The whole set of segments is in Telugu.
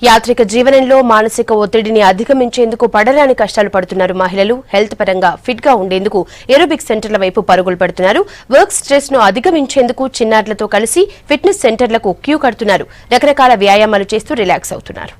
యాత్రిక జీవనంలో మానసిక ఒత్తిడిని అధిగమించేందుకు పడరాని కష్టాలు పడుతున్నారు మహిళలు. హెల్త్ పరంగా ఫిట్ గా ఉండేందుకు ఏరోబిక్ సెంటర్ల వైపు పరుగులు పెడుతున్నారు. వర్క్ స్ట్రెస్ ను అధిగమించేందుకు చిన్నారులతో కలిసి ఫిట్నెస్ సెంటర్లకు క్యూ కడుతున్నారు. రకరకాల వ్యాయామాలు చేస్తూ రిలాక్స్ అవుతున్నారు.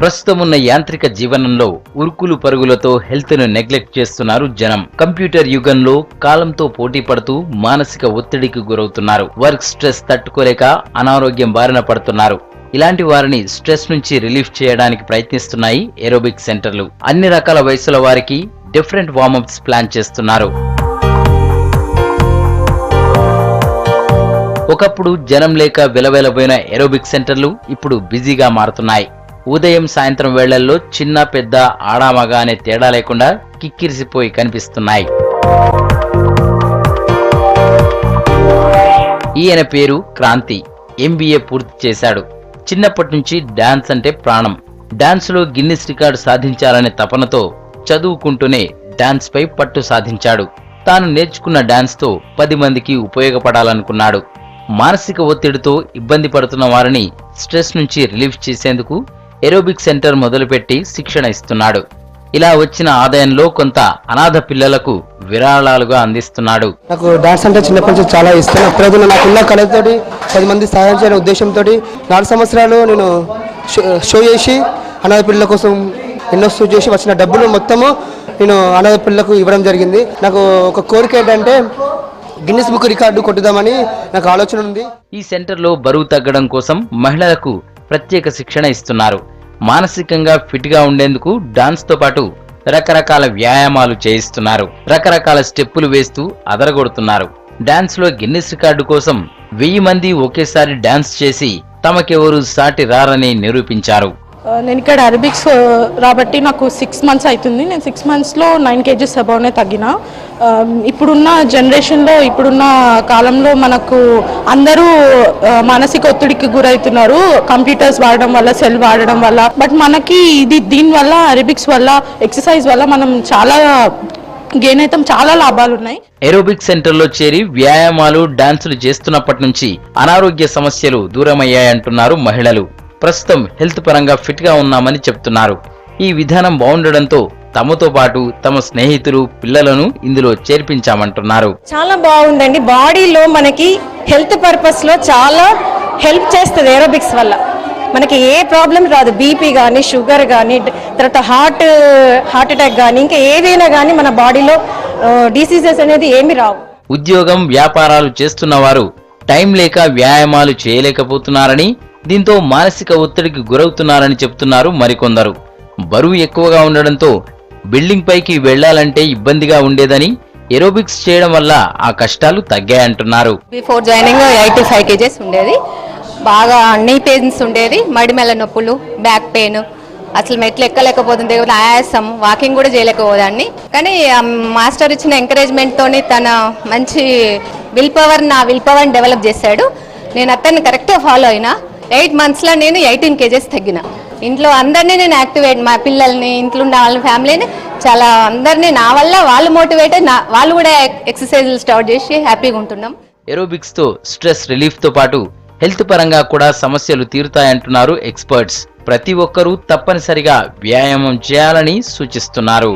ప్రస్తుతమున్న యాంత్రిక జీవనంలో ఉరుకులు పరుగులతో హెల్త్ ను నెగ్లెక్ట్ చేస్తున్నారు జనం. కంప్యూటర్ యుగంలో కాలంతో పోటీ పడుతూ మానసిక ఒత్తిడికి గురవుతున్నారు. వర్క్ స్ట్రెస్ తట్టుకోలేక అనారోగ్యం బారిన పడుతున్నారు. ఇలాంటి వారిని స్ట్రెస్ నుంచి రిలీఫ్ చేయడానికి ప్రయత్నిస్తున్నాయి ఏరోబిక్ సెంటర్లు. అన్ని రకాల వయసుల వారికి డిఫరెంట్ వార్మప్స్ ప్లాన్ చేస్తున్నారు. ఒకప్పుడు జనం లేక విలవెలబోయిన ఏరోబిక్ సెంటర్లు ఇప్పుడు బిజీగా మారుతున్నాయి. ఉదయం సాయంత్రం వేళల్లో చిన్న పెద్ద ఆడామగా అనే తేడా లేకుండా కిక్కిరిసిపోయి కనిపిస్తున్నాయి. ఈయన పేరు క్రాంతి. MBA పూర్తి చేశాడు. చిన్నప్పటి నుంచి డాన్స్ అంటే ప్రాణం. డాన్స్ లో గిన్నిస్ రికార్డు సాధించాలనే తపనతో చదువుకుంటూనే డాన్స్ పై పట్టు సాధించాడు. తాను నేర్చుకున్న డాన్స్ తో 10 మందికి ఉపయోగపడాలనుకున్నాడు. మానసిక ఒత్తిడితో ఇబ్బంది పడుతున్న వారిని స్ట్రెస్ నుంచి రిలీఫ్ చేసేందుకు ఏరోబిక్ సెంటర్ మొదలుపెట్టి శిక్షణ ఇస్తున్నాడు. ఇలా వచ్చిన ఆదాయంలో కొంత అనాథ పిల్లలకు విరాళాలుగా అందిస్తున్నాడు. నాకు డాన్స్ అంటే చిన్నప్పటి నుంచి చాలా ఇష్టం. అప్పుడు నాకున్న కళతోటి 10 మంది సహాయం చేయాలనే ఉద్దేశంతో 4 సంవత్సరాలు నేను షో చేసి అనాథ పిల్లల కోసం ఎన్నో షో చేసి వచ్చిన డబ్బులు మొత్తము నేను అనాథ పిల్లలకు ఇవ్వడం జరిగింది. నాకు ఒక కోరిక ఏంటంటే గిన్నిస్ బుక్ రికార్డు కొట్టుదామని నాకు ఆలోచన ఉంది. ఈ సెంటర్లో బరువు తగ్గడం కోసం మహిళలకు ప్రత్యేక శిక్షణ ఇస్తున్నారు. మానసికంగా ఫిట్ గా ఉండేందుకు డాన్స్ తో పాటు రకరకాల వ్యాయామాలు చేయిస్తున్నారు. రకరకాల స్టెప్పులు వేస్తూ అదరగొడుతున్నారు. డాన్స్ లో గిన్నిస్ రికార్డు కోసం 1000 మంది ఒకేసారి డాన్స్ చేసి తమకెవరు సాటి రారని నిరూపించారు. నేను ఇక్కడ అరబిక్స్ రాబట్టి నాకు 6 మంత్స్ అవుతుంది. నేను 6 మంత్స్లో 9 kgs అబౌవ్నే తగ్గిన. ఇప్పుడున్న జనరేషన్లో ఇప్పుడున్న కాలంలో మనకు అందరూ మానసిక ఒత్తిడికి గురవుతున్నారు. కంప్యూటర్స్ వాడడం వల్ల, సెల్ వాడడం వల్ల. బట్ మనకి దీనివల్ల అరబిక్స్ వల్ల, ఎక్సర్సైజ్ వల్ల మనం చాలా గెయిన్ అవుతాం. చాలా లాభాలు ఉన్నాయి. ఏరోబిక్ సెంటర్లో చేరి వ్యాయామాలు డాన్సులు చేస్తున్నప్పటి నుంచి అనారోగ్య సమస్యలు దూరమయ్యాయంటున్నారు మహిళలు. ప్రస్తుతం హెల్త్ పరంగా ఫిట్ గా ఉన్నామని చెప్తున్నారు. ఈ విధానం బాగుండడంతో తమతో పాటు తమ స్నేహితులు, పిల్లలను ఇందులో చేర్పించామంటున్నారు. చాలా బాగుందండి. బాడీలో మనకి హెల్త్ పర్పస్ లో చాలా హెల్ప్ చేస్తుంది ఏరోబిక్స్ వల్ల. మనకి ఏ ప్రాబ్లం రాదు. బీపీ కానీ, షుగర్ కానీ, తర్వాత హార్ట్ అటాక్ కానీ, ఇంకా ఏదైనా కానీ మన బాడీలో డిసీజెస్ అనేది ఏమి రావు. ఉద్యోగం, వ్యాపారాలు చేస్తున్న వారు టైం లేక వ్యాయామాలు చేయలేకపోతున్నారని, దీంతో మానసిక ఒత్తిడికి గురవుతున్నారని చెప్తున్నారు మరికొందరు. బరువు ఎక్కువగా ఉండడంతో బిల్డింగ్ పైకి వెళ్లాలంటే ఇబ్బందిగా ఉండేదని, ఏరోబిక్స్ చేయడం వల్ల ఆ కష్టాలు తగ్గాయంటున్నారు. బిఫోర్ జాయినింగ్ 85 kgs ఉండేది. బాగా నీ పెయిన్స్ ఉండేది, మడిమెల్ల నొప్పులు, బ్యాక్ పెయిన్, అసలు మెట్లు ఎక్కలేకపోతుంది, ఆయాసం, వాకింగ్ కూడా చేయలేకపోదాన్ని. కానీ మాస్టర్ ఇచ్చిన ఎంకరేజ్మెంట్ తోని తన మంచి నా విల్ పవర్ని డెవలప్ చేశాడు. నేను అతన్ని కరెక్ట్గా ఫాలో అయినా 8 monthsలో నేను 18 kgs తగ్గిన. ఇంట్లో అందరినీ నేను యాక్టివేట్, మా పిల్లల్ని, ఇంట్లో ఉన్న వాళ్ళ ఫ్యామిలీని, చాలా అందరినీ నా వల్ల వాళ్ళు మోటివేట్ అయ్యి వాళ్ళు కూడా ఎక్సర్సైజ్లు స్టార్ట్ చేసి హ్యాపీగా ఉంటున్నాం. ఏరోబిక్స్ తో స్ట్రెస్ రిలీఫ్ తో పాటు హెల్త్ పరంగా కూడా సమస్యలు తీరుతాయంటున్నారు ఎక్స్పర్ట్స్. ప్రతి ఒక్కరూ తప్పనిసరిగా వ్యాయామం చేయాలని సూచిస్తున్నారు.